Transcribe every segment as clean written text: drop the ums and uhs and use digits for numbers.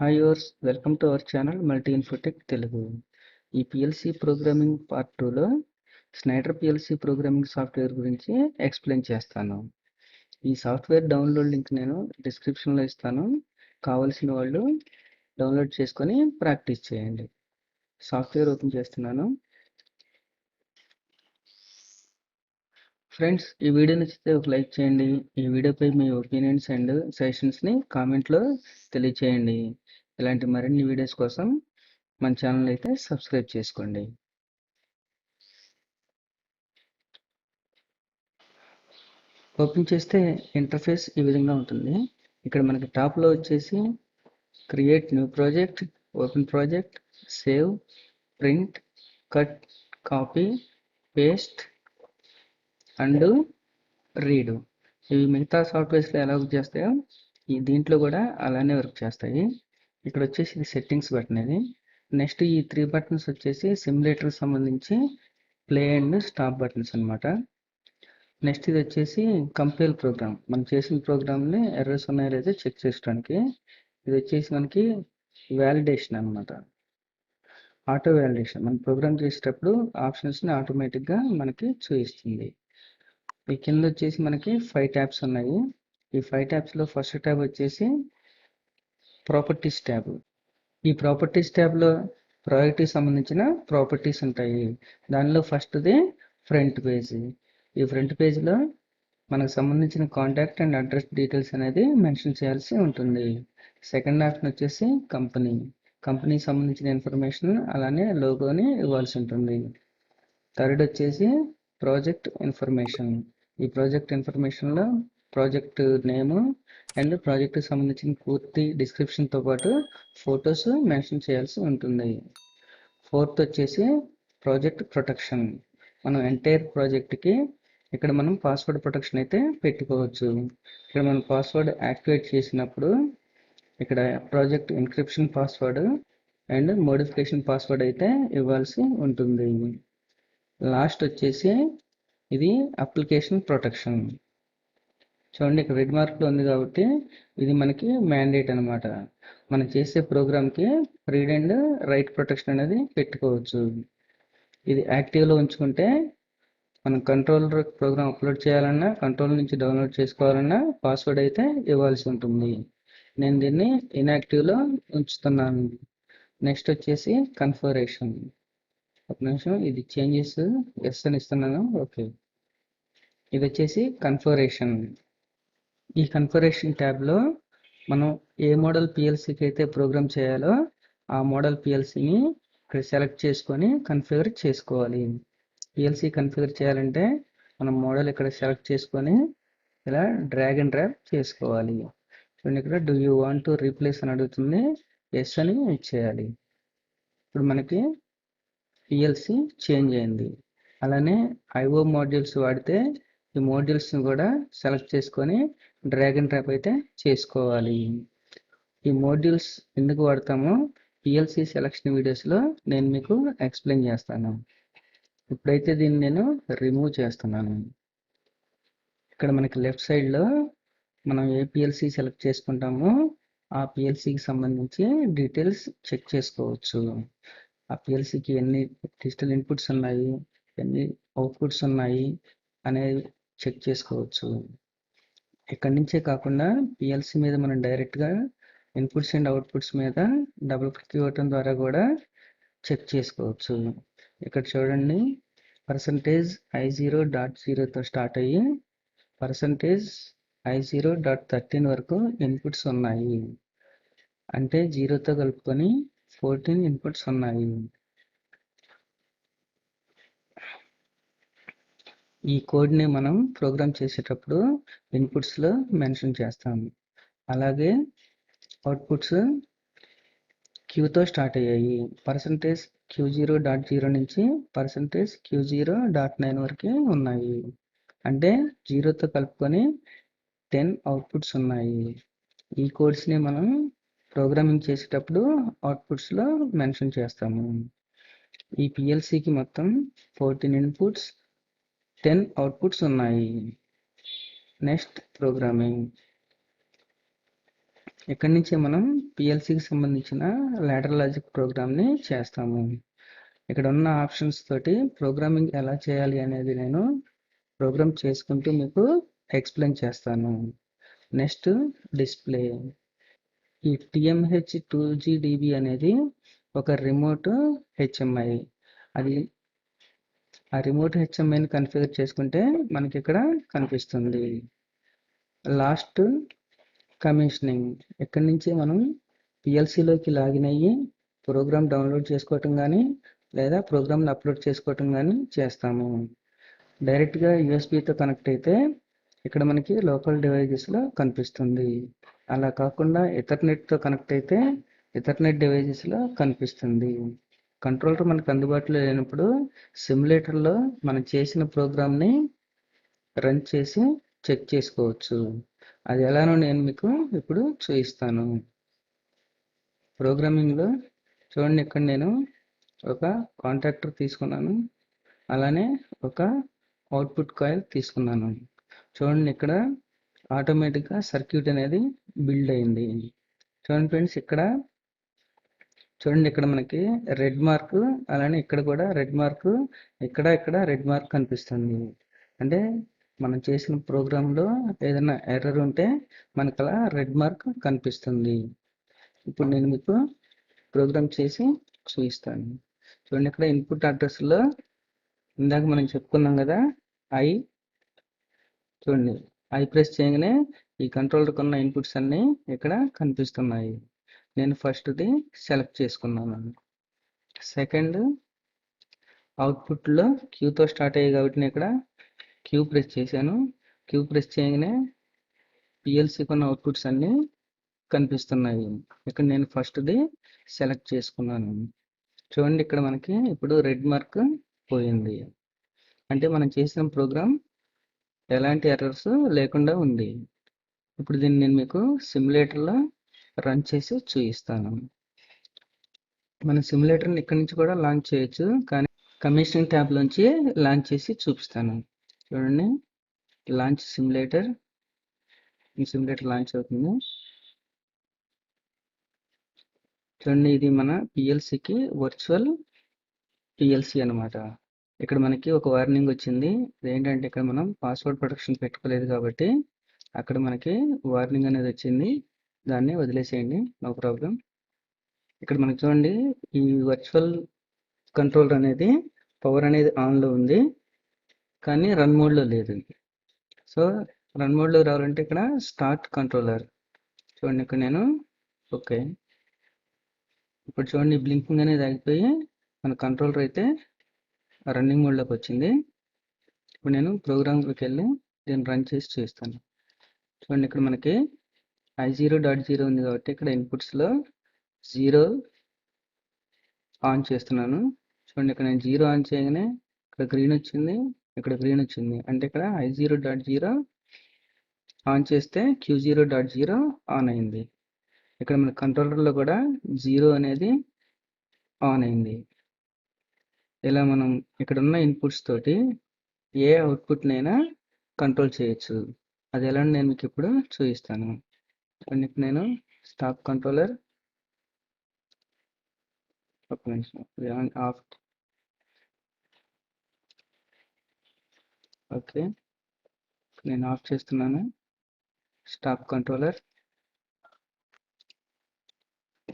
Hi yours, welcome to our channel Multi Infotech Telugu. ఈ PLC programming part 2లో Schneider PLC programming software గురించి explain చేస్తాను. ఈ software download link నేను డిస్క్రిప్షన్లో ఇస్తాను. కావాల్సిన వాళ్ళు డౌన్లోడ్ చేసుకొని ప్రాక్టీస్ చేయండి. సాఫ్ట్వేర్ ఓపెన్ చేస్తున్నాను. ఫ్రెండ్స్, ఈ వీడియో నచ్చితే ఒక లైక్ చేయండి. ఈ వీడియోపై మీ ఒపీనియన్స్ అండ్ సజెషన్స్ని కామెంట్లో తెలియచేయండి. ఇలాంటి మరిన్ని వీడియోస్ కోసం మన ఛానల్ అయితే సబ్స్క్రైబ్ చేసుకోండి. ఓపెన్ చేస్తే ఇంటర్ఫేస్ ఈ విధంగా ఉంటుంది. ఇక్కడ మనకి టాప్లో వచ్చేసి create new project, open project, save, print, cut, copy, paste and read. ఇవి మిగతా సాఫ్ట్వేర్స్లో ఎలా వర్క్ చేస్తాయో దీంట్లో కూడా అలానే వర్క్ చేస్తాయి. ఇక్కడ వచ్చేసి ఇది సెట్టింగ్స్ బటన్. ఇది నెక్స్ట్ ఈ 3 బటన్స్ వచ్చేసి సిమ్యులేటర్కి సంబంధించి ప్లే అండ్ స్టాప్ బటన్స్ అనమాట. నెక్స్ట్ ఇది వచ్చేసి కంపైల్ ప్రోగ్రామ్, మనం చేసిన ప్రోగ్రామ్ని ఎర్రర్స్ ఉన్నాయో లేదో చెక్ చేసుకోవడానికి. ఇది వచ్చేసి మనకి వ్యాలిడేషన్ అనమాట, ఆటో వ్యాలిడేషన్. మనం ప్రోగ్రామ్ చేసేటప్పుడు ఆప్షన్స్ని ఆటోమేటిక్గా మనకి చూపిస్తుంది. ఈ కింద వచ్చేసి మనకి 5 ట్యాబ్స్ ఉన్నాయి. ఈ 5 ట్యాబ్స్లో ఫస్ట్ ట్యాబ్ వచ్చేసి ప్రాపర్టీస్ ట్యాబ్. ఈ ప్రాపర్టీస్ ట్యాబ్లో ప్రాజెక్ట్కి సంబంధించిన ప్రాపర్టీస్ ఉంటాయి. దానిలో ఫస్ట్ది ఫ్రంట్ పేజ్. ఈ ఫ్రంట్ పేజ్లో మనకు సంబంధించిన కాంటాక్ట్ అండ్ అడ్రస్ డీటెయిల్స్ అనేది మెన్షన్ చేయాల్సి ఉంటుంది. సెకండ్ ఆప్షన్ వచ్చేసి కంపెనీకి సంబంధించిన ఇన్ఫర్మేషన్ అలానే లోగోని ఇవ్వాల్సి ఉంటుంది. థర్డ్ వచ్చేసి ప్రాజెక్ట్ ఇన్ఫర్మేషన్. ఈ ప్రాజెక్ట్ ఇన్ఫర్మేషన్లో ప్రాజెక్ట్ నేమ్ అండ్ ప్రాజెక్ట్కి సంబంధించిన పూర్తి డిస్క్రిప్షన్తో పాటు ఫొటోస్ మెన్షన్ చేయాల్సి ఉంటుంది. ఫోర్త్ వచ్చేసి ప్రాజెక్ట్ ప్రొటెక్షన్. మనం ఎంటైర్ ప్రాజెక్ట్కి ఇక్కడ మనం పాస్వర్డ్ ప్రొటెక్షన్ అయితే పెట్టుకోవచ్చు. ఇక్కడ మనం పాస్వర్డ్ యాక్టివేట్ చేసినప్పుడు ఇక్కడ project encryption password and modification password అయితే ఇవ్వాల్సి ఉంటుంది. లాస్ట్ వచ్చేసి ఇది అప్లికేషన్ ప్రొటెక్షన్. చూడండి, ఇక్కడ రెడ్ మార్క్లో ఉంది కాబట్టి ఇది మనకి మ్యాండేట్ అనమాట. మనం చేసే ప్రోగ్రామ్కి రీడ్ అండ్ రైట్ ప్రొటెక్షన్ అనేది పెట్టుకోవచ్చు. ఇది యాక్టివ్లో ఉంచుకుంటే మనం కంట్రోలర్ ప్రోగ్రామ్ అప్లోడ్ చేయాలన్నా, కంట్రోల్ నుంచి డౌన్లోడ్ చేసుకోవాలన్నా పాస్వర్డ్ అయితే ఇవ్వాల్సి ఉంటుంది. నేను దీన్ని ఇన్యాక్టివ్లో ఉంచుతున్నాను. నెక్స్ట్ వచ్చేసి కన్ఫిగరేషన్. ఒక నిమిషం, ఇది చేంజెస్ ఎస్ అని ఇస్తున్నాను. ఓకే, ఇది వచ్చేసి కన్ఫిగరేషన్. ఈ కన్ఫిగరేషన్ ట్యాబ్లో మనం ఏ మోడల్ పిఎల్సీకి అయితే ప్రోగ్రామ్ చేయాలో ఆ మోడల్ పిఎల్సీని ఇక్కడ సెలెక్ట్ చేసుకొని కన్ఫిగర్ చేసుకోవాలి. పిఎల్సీ కన్ఫిగర్ చేయాలంటే మనం మోడల్ ఇక్కడ సెలెక్ట్ చేసుకొని ఇలా డ్రాగ్ అండ్ డ్రాప్ చేసుకోవాలి. చూడండి, ఇక్కడ do you want to replace అని అడుగుతుంది. ఎస్ అని ఇచ్చేయాలి. ఇప్పుడు మనకి పిఎల్సీ చేంజ్ అయింది. అలానే ఐఓ మాడ్యూల్స్ వాడితే ఈ మాడ్యూల్స్ని కూడా సెలెక్ట్ చేసుకొని డ్రాగ్ అండ్ డ్రాప్ అయితే చేసుకోవాలి. ఈ మాడ్యూల్స్ ఎందుకు వాడతామో పిఎల్సి సెలక్షన్ వీడియోస్లో నేను మీకు ఎక్స్ప్లెయిన్ చేస్తాను. ఇప్పుడైతే దీన్ని నేను రిమూవ్ చేస్తున్నాను. ఇక్కడ మనకి లెఫ్ట్ సైడ్లో మనం ఏ పిఎల్సి సెలెక్ట్ చేసుకుంటామో ఆ పిఎల్సికి సంబంధించి డీటెయిల్స్ చెక్ చేసుకోవచ్చు. ఆ పిఎల్సికి ఎన్ని డిజిటల్ ఇన్పుట్స్ ఉన్నాయి, ఎన్ని అవుట్పుట్స్ ఉన్నాయి అనేది చెక్ చేసుకోవచ్చు. ఇక్కడి నుంచే కాకుండా పిఎల్సి మీద మనం డైరెక్ట్గా ఇన్పుట్స్ అండ్ అవుట్పుట్స్ మీద డబుల్ క్లిక్ ఇవ్వటం ద్వారా కూడా చెక్ చేసుకోవచ్చు. ఇక్కడ చూడండి, %i0.0తో స్టార్ట్ అయ్యి %i0.13 వరకు ఇన్పుట్స్ ఉన్నాయి. అంటే 0తో కలుపుకొని 14 ఇన్పుట్స్ ఉన్నాయి. ఈ కోడ్ని మనం ప్రోగ్రామ్ చేసేటప్పుడు ఇన్పుట్స్లో మెన్షన్ చేస్తాము. అలాగే అవుట్పుట్స్ క్యూతో స్టార్ట్ అయ్యాయి. %q0.0 నుంచి %q0.9 వరకు ఉన్నాయి. అంటే 0తో కలుపుకొని 10 అవుట్పుట్స్ ఉన్నాయి. ఈ కోడ్స్ని మనం ప్రోగ్రామింగ్ చేసేటప్పుడు అవుట్పుట్స్లో మెన్షన్ చేస్తాము. ఈ పిఎల్సికి మొత్తం 14 ఇన్పుట్స్, 10 అవుట్పుట్స్ ఉన్నాయి. Next programming. ఇక్కడి నుంచి మనం పిఎల్సికి సంబంధించిన లాడర్ లాజిక్ ప్రోగ్రామ్ని చేస్తాము. ఇక్కడ ఉన్న ఆప్షన్స్ తోటి ప్రోగ్రామింగ్ ఎలా చేయాలి అనేది నేను ప్రోగ్రామ్ చేసుకుంటూ మీకు ఎక్స్ప్లెయిన్ చేస్తాను. Next display. ఈ TMH2GDB అనేది ఒక రిమోట్ హెచ్ఎంఐ. అది ఆ రిమోట్ హెచ్ఎంఐని కన్ఫిగర్ చేసుకుంటే మనకి ఇక్కడ కనిపిస్తుంది. Last commissioning. ఇక్కడి నుంచి మనం పిఎల్సిలోకి లాగిన్ అయ్యి ప్రోగ్రామ్ డౌన్లోడ్ చేసుకోవటం కానీ లేదా ప్రోగ్రామ్ని అప్లోడ్ చేసుకోవటం కానీ చేస్తాము. డైరెక్ట్గా యూఎస్బితో కనెక్ట్ అయితే ఇక్కడ మనకి లోకల్ డివైజెస్లో కనిపిస్తుంది. అలా కాకుండా ఇథర్నెట్తో కనెక్ట్ అయితే ఇథర్నెట్ డివైజెస్లో కనిపిస్తుంది. కంట్రోలర్ మనకు అందుబాటులో లేనప్పుడు సిమ్యులేటర్లో మనం చేసిన ప్రోగ్రామ్ని రన్ చేసి చెక్ చేసుకోవచ్చు. అది ఎలానో నేను మీకు ఇప్పుడు చూపిస్తాను. ప్రోగ్రామింగ్లో చూడండి, ఇక్కడ నేను ఒక కాంటాక్టర్ తీసుకున్నాను, అలానే ఒక అవుట్పుట్ కాయిల్ తీసుకున్నాను. చూడండి, ఇక్కడ ఆటోమేటిక్గా సర్క్యూట్ అనేది బిల్డ్ అయింది. చూడండి ఫ్రెండ్స్, చూడండి ఇక్కడ మనకి రెడ్ మార్క్, అలానే ఇక్కడ కూడా రెడ్ మార్క్, ఇక్కడ రెడ్ మార్క్ కనిపిస్తుంది. అంటే మనం చేసిన ప్రోగ్రాంలో ఏదైనా ఎర్రర్ ఉంటే మనకు అలా రెడ్ మార్క్ కనిపిస్తుంది. ఇప్పుడు నేను మీకు ప్రోగ్రామ్ చేసి చూపిస్తాను. చూడండి, ఇక్కడ ఇన్పుట్ అడ్రస్లో ఇందాక మనం చెప్పుకున్నాం కదా, చూడండి ఐ ప్రెస్ చేయగానే ఈ కంట్రోలర్కి ఉన్న ఇన్పుట్స్ అన్నీ ఇక్కడ కనిపిస్తున్నాయి. నేను ఫస్ట్ది సెలెక్ట్ చేసుకున్నాను. సెకండ్ అవుట్పుట్లో క్యూతో స్టార్ట్ అయ్యాయి కాబట్టి నేను ఇక్కడ క్యూ ప్రెస్ చేశాను. క్యూ ప్రెస్ చేయగానే పిఎల్సికి ఉన్న అవుట్పుట్స్ అన్నీ కనిపిస్తున్నాయి. ఇక్కడ నేను ఫస్ట్ది సెలెక్ట్ చేసుకున్నాను. చూడండి, ఇక్కడ మనకి ఇప్పుడు రెడ్ మార్క్ పోయింది. అంటే మనం చేసిన ప్రోగ్రామ్ ఎలాంటి ఎర్రర్స్ లేకుండా ఉంది. ఇప్పుడు దీన్ని నేను మీకు సిమ్యులేటర్లో రన్ చేసి చూపిస్తాను. మన సిమ్యులేటర్ని ఇక్కడి నుంచి కూడా లాంచ్ చేయొచ్చు, కానీ కమిషనింగ్ ట్యాబ్లోంచి లాంచ్ చేసి చూపిస్తాను. చూడండి, లాంచ్ సిమ్యులేటర్. ఈ సిమ్యులేటర్ లాంచ్ అవుతుంది. చూడండి, ఇది మన పిఎల్సికి వర్చువల్ పిఎల్సి అనమాట. ఇక్కడ మనకి ఒక వార్నింగ్ వచ్చింది. ఏంటంటే ఇక్కడ మనం పాస్వర్డ్ ప్రొటెక్షన్ పెట్టుకోలేదు కాబట్టి అక్కడ మనకి వార్నింగ్ అనేది వచ్చింది. దాన్ని వదిలేసేయండి, నో ప్రాబ్లం. ఇక్కడ మనకి చూడండి, ఈ వర్చువల్ కంట్రోలర్ అనేది పవర్ అనేది ఆన్లో ఉంది, కానీ రన్ మోడ్లో లేదు. సో రన్ మోడ్లో రావాలంటే ఇక్కడ స్టార్ట్ కంట్రోలర్. చూడండి, ఇక్కడ నేను ఓకే. ఇప్పుడు చూడండి, బ్లింకింగ్ అనేది ఆగిపోయి మన కంట్రోలర్ అయితే రన్నింగ్ మోడ్లోకి వచ్చింది. ఇప్పుడు నేను ప్రోగ్రామ్లోకి వెళ్ళి దీన్ని రన్ చేసి చూస్తాను. చూడండి, ఇక్కడ మనకి I0.0 ఉంది కాబట్టి ఇక్కడ ఇన్పుట్స్లో 0 ఆన్ చేస్తున్నాను. చూడండి, ఇక్కడ నేను 0 ఆన్ చేయగానే ఇక్కడ గ్రీన్ వచ్చింది, ఇక్కడ గ్రీన్ వచ్చింది. అంటే ఇక్కడ I0.0 ఆన్ చేస్తే Q0.0 ఆన్ అయింది. ఇక్కడ మన కంట్రోలర్లో కూడా 0 అనేది ఆన్ అయింది. ఇలా మనం ఇక్కడ ఉన్న ఇన్పుట్స్ తోటి ఏ అవుట్పుట్నైనా కంట్రోల్ చేయొచ్చు. అది ఎలా నేను మీకు ఇప్పుడు చూపిస్తాను. చూడండి, ఇప్పుడు నేను స్టాప్ కంట్రోలర్, ఒక నిమిషం ఆఫ్. ఓకే, నేను ఆఫ్ చేస్తున్నాను స్టాప్ కంట్రోలర్.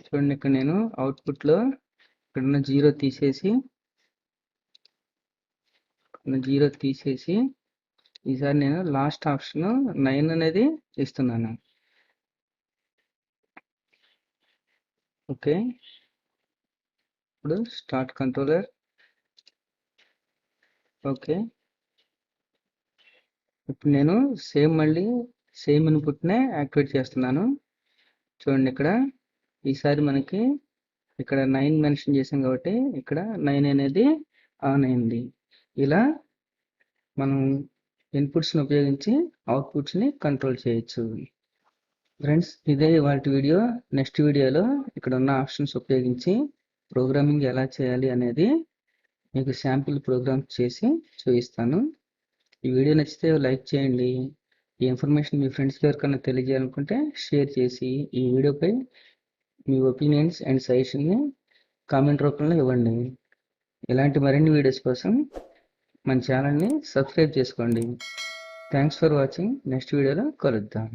చూడండి, ఇక్కడ నేను అవుట్పుట్లో ఇక్కడున్న 0 తీసేసి ఈసారి నేను లాస్ట్ ఆప్షన్ 9 అనేది ఇస్తున్నాను. ఓకే, ఇప్పుడు స్టార్ట్ కంట్రోలర్. ఓకే, ఇప్పుడు నేను మళ్ళీ సేమ్ ఇన్పుట్నే యాక్టివేట్ చేస్తున్నాను. చూడండి, ఇక్కడ ఈసారి మనకి ఇక్కడ 9 మెన్షన్ చేసాం కాబట్టి ఇక్కడ 9 అనేది ఆన్ అయింది. ఇలా మనం ఇన్పుట్స్ని ఉపయోగించి అవుట్పుట్స్ని కంట్రోల్ చేయొచ్చు. ఫ్రెండ్స్, ఇదే ఇవాల్టి వీడియో. నెక్స్ట్ వీడియోలో ఇక్కడ ఉన్న ఆప్షన్స్ ఉపయోగించి ప్రోగ్రామింగ్ ఎలా చేయాలి అనేది మీకు శాంపిల్ ప్రోగ్రామ్ చేసి చూపిస్తాను. ఈ వీడియో నచ్చితే లైక్ చేయండి. ఈ ఇన్ఫర్మేషన్ మీ ఫ్రెండ్స్కి ఎవరికైనా తెలియజేయాలనుకుంటే షేర్ చేసి ఈ వీడియోపై మీ ఒపీనియన్స్ అండ్ సజెషన్ని కామెంట్ రూపంలో ఇవ్వండి. ఇలాంటి మరిన్ని వీడియోస్ కోసం మన ఛానల్ని సబ్స్క్రైబ్ చేసుకోండి. Thanks for watching. నెక్స్ట్ వీడియోలో కలుద్దాం.